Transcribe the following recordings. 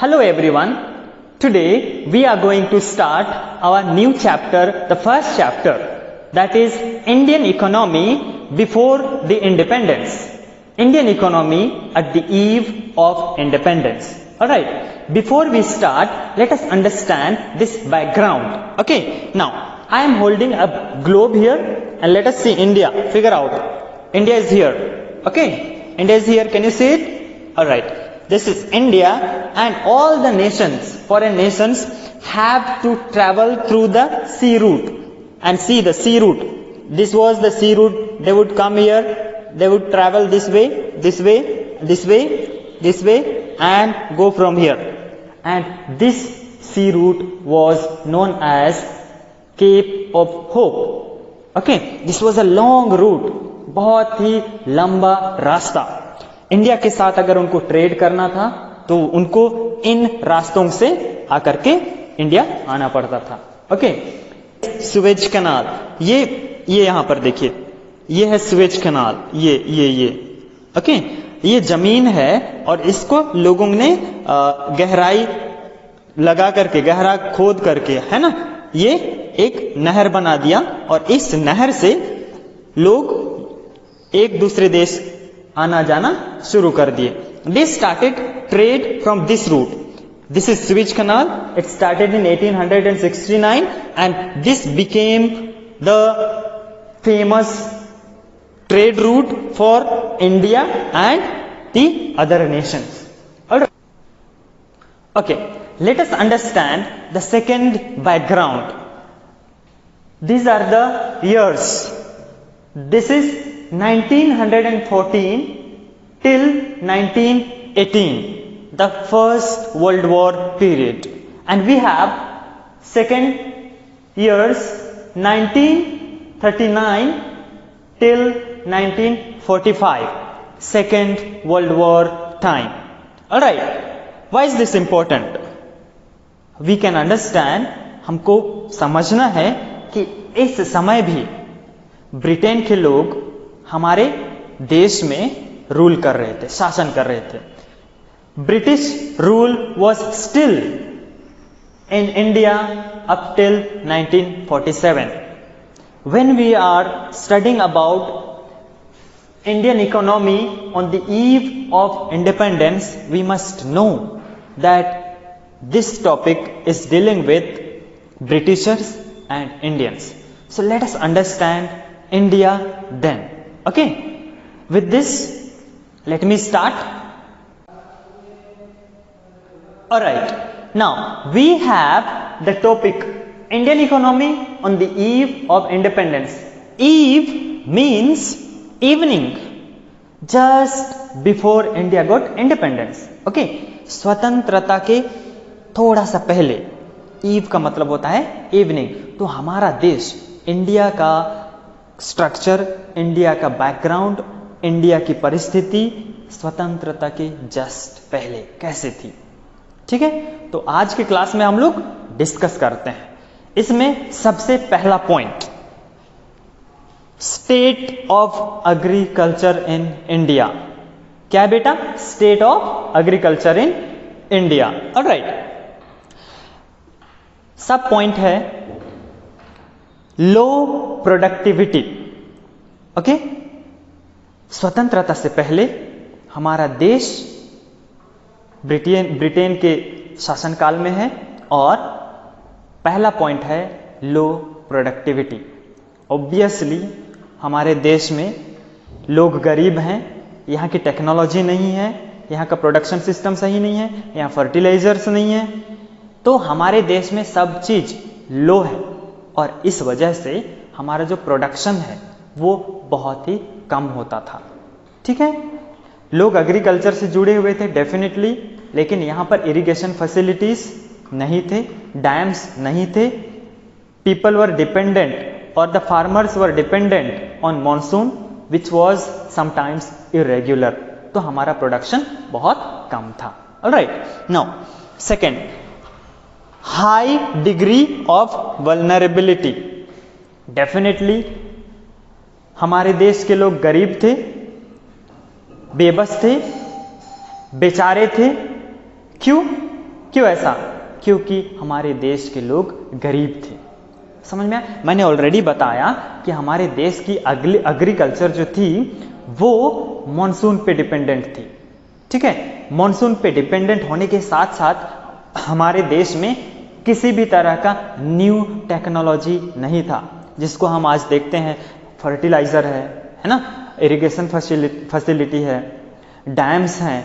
Hello everyone. Today we are going to start our new chapter, the first chapter, that is Indian economy before the independence. Indian economy at the eve of independence. Alright, before we start, let us understand this background. Okay, now I am holding a globe here and let us see India. Figure out. India is here. Okay, India is here. Can you see it? Alright. This is India, and all the nations, foreign nations, have to travel through the sea route. And see the sea route. This was the sea route. They would come here, they would travel this way, this way, this way, this way, and go from here. And this sea route was known as Cape of Hope. Okay, this was a long route, बहुत ही लंबा रास्ता. India के साथ अगर उनको trade करना था तो उनको इन रास्तों से आकर के इंडिया आना पड़ता था. ओके, सुएज कैनाल, ये यहां पर देखिए, ये है सुएज कैनाल, ये ओके, ये जमीन है और इसको लोगों ने गहराई लगा करके, गहरा खोद करके, है ना, ये एक नहर बना दिया और इस नहर से लोग एक दूसरे देश आना जाना शुरू कर दिए. They started trade from this route. This is Suez Canal. It started in 1869 and this became the famous trade route for India and the other nations. Alright. Okay, let us understand the second background. These are the years. This is 1914 till 1918, the First World War period, and we have second years 1939 till 1945, Second World War time. Alright, why is this important? We can understand, हमको समझना है कि इस समय भी Britain के लोग हमारे देश में रूल कर रहे थे, शासन कर रहे थे. British rule was still in India up till 1947. When we are studying about Indian economy on the eve of independence, we must know that this topic is dealing with Britishers and Indians. So let us understand India then. Okay, with this let me start. Alright, now we have the topic Indian economy on the eve of independence. Eve means evening, just before India got independence. Okay, स्वतंत्रता के थोड़ा सा पहले. Ewe का मतलब होता है evening. तो हमारा देश, इंडिया का स्ट्रक्चर, इंडिया का बैकग्राउंड, इंडिया की परिस्थिति स्वतंत्रता के जस्ट पहले कैसे थी. ठीक है, तो आज के क्लास में हम लोग डिस्कस करते हैं. इसमें सबसे पहला point, state of agriculture in India. क्या बेटा? State of agriculture in India. Alright, सब पॉइंट है लो प्रोडक्टिविटी. ओके, स्वतंत्रता से पहले हमारा देश ब्रिटेन के शासनकाल में है और पहला पॉइंट है लो प्रोडक्टिविटी. ऑब्वियसली हमारे देश में लोग गरीब हैं, यहाँ की टेक्नोलॉजी नहीं है, यहाँ का प्रोडक्शन सिस्टम सही नहीं है, यहाँ फर्टिलाइजर्स नहीं है, तो हमारे देश में सब चीज लो है और इस वजह से हमारा जो प्रोडक्शन है वो बहुत ही कम होता था. ठीक है, लोग एग्रीकल्चर से जुड़े हुए थे डेफिनेटली, लेकिन यहाँ पर इरिगेशन फैसिलिटीज नहीं थे, डैम्स नहीं थे. पीपल वर डिपेंडेंट और the farmers were dependent on monsoon which was sometimes irregular. तो हमारा प्रोडक्शन बहुत कम था. Alright, now second, high degree of vulnerability. Definitely हमारे देश के लोग गरीब थे, बेबस थे, बेचारे थे. क्यों? क्यों ऐसा? क्योंकि हमारे देश के लोग गरीब थे। समझ में आया? मैंने ऑलरेडी बताया कि हमारे देश की एग्रीकल्चर जो थी वो मॉनसून पे डिपेंडेंट थी। ठीक है, मॉनसून पे डिपेंडेंट होने के साथ साथ हमारे देश में किसी भी तरह का न्यू टेक्नोलॉजी नहीं था, जिसको हम आज देखते हैं। फर्टिलाइजर है ना, इरिगेशन फैसिलिटी है, डैम्स हैं,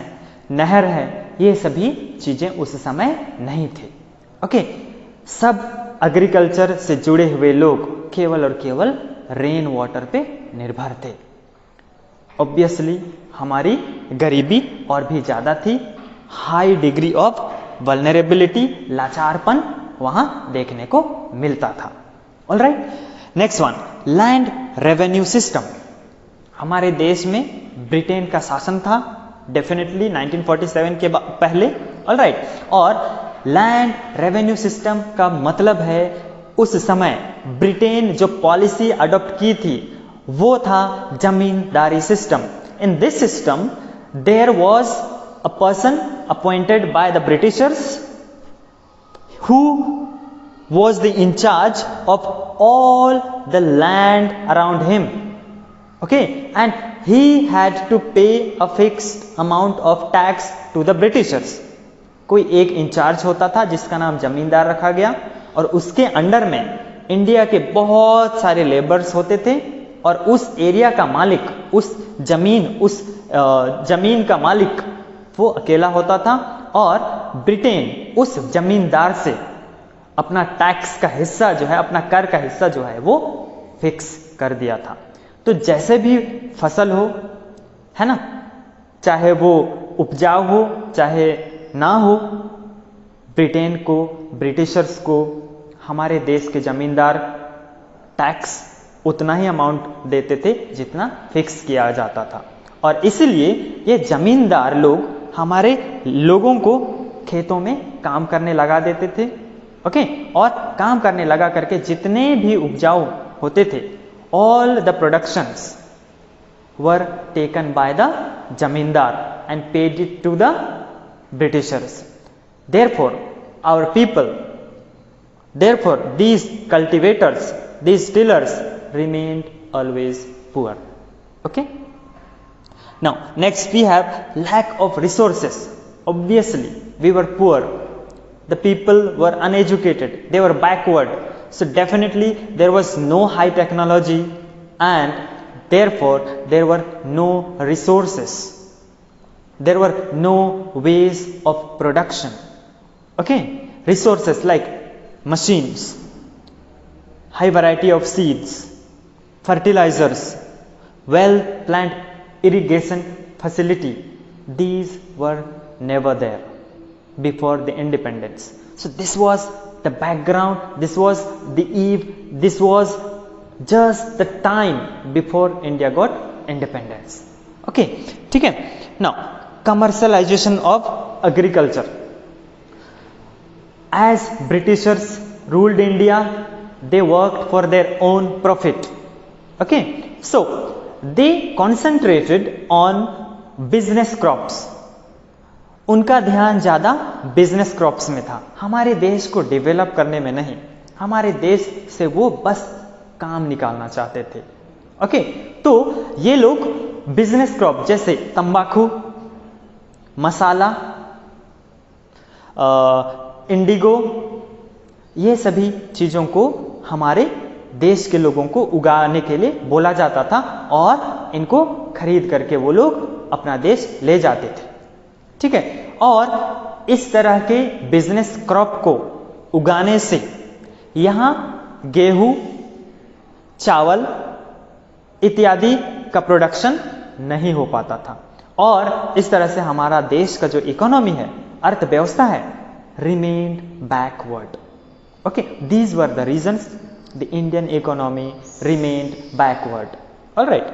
नहर है, ये सभी चीजें उस समय नहीं थे। ओके, सब एग्रीकल्चर से जुड़े हुए लोग केवल और केवल रेन वाटर पे निर्भर थे। ऑब्वियसली हमारी गरीबी और भी ज्यादा थी, हाई डिग्री ऑफ वल्नरेबिलिटी, लाचारपन वहां देखने को मिलता था। Alright, next one, land revenue system. हमारे देश में ब्रिटेन का शासन था डेफिनेटली 1947 के पहले। ऑलराइट, और लैंड रेवेन्यू सिस्टम का मतलब है उस समय ब्रिटेन जो पॉलिसी अडॉप्ट की थी वो था जमींदारी system. In this system there was a person appointed by the Britishers who was the in charge of all the land around him. Okay, and he had to pay a fixed amount of tax to the Britishers. कोई एक in charge होता था जिसका नाम जमींदार रखा गया, और उसके अंडर में इंडिया के बहुत सारे लेबर्स होते थे, और उस एरिया का मालिक, उस जमीन का मालिक वो अकेला होता था, और ब्रिटेन उस जमींदार से अपना टैक्स का हिस्सा जो है, अपना कर का हिस्सा जो है वो फिक्स कर दिया था। तो जैसे भी फसल हो, है ना, चाहे वो उपजाऊ हो चाहे ना हो, ब्रिटेन को, ब्रिटिशर्स को हमारे देश के जमींदार टैक्स उतना ही अमाउंट देते थे जितना फिक्स किया जाता था। और इसलिए ये जमींदार लोग हमारे लोगों को खेतों में काम करने लगा देते थे। ओके, और काम करने लगा करके जितने भी उपजाऊ होते थे, all the productions were taken by the zamindar and paid it to the Britishers. Therefore our people, therefore these cultivators, these tillers remained always poor. Okay, now next we have lack of resources. Obviously we were poor, the people were uneducated, they were backward, so definitely there was no high technology and therefore there were no resources, there were no ways of production. Okay, resources like machines, high variety of seeds, fertilizers, well planned irrigation facility, these were never there before the independence. So this was the background, this was the eve, this was just the time before India got independence. Okay, ठीक है। Now commercialization of agriculture. As Britishers ruled India, they worked for their own profit. Okay, so they concentrated on business crops. उनका ध्यान ज्यादा business crops में था, हमारे देश को डेवलप करने में नहीं। हमारे देश से वो बस काम निकालना चाहते थे। ओके, तो ये लोग बिजनेस क्रॉप जैसे तंबाकू, मसाला, इंडिगो, ये सभी चीजों को हमारे देश के लोगों को उगाने के लिए बोला जाता था, और इनको खरीद करके वो लोग अपना देश ले जाते थे। ठीक है, और इस तरह के बिजनेस क्रॉप को उगाने से यहाँ गेहूं, चावल इत्यादि का प्रोडक्शन नहीं हो पाता था, और इस तरह से हमारा देश का जो इकोनॉमी है, अर्थव्यवस्था है, remained backward. Okay, these were the reasons the Indian economy remained backward. All right.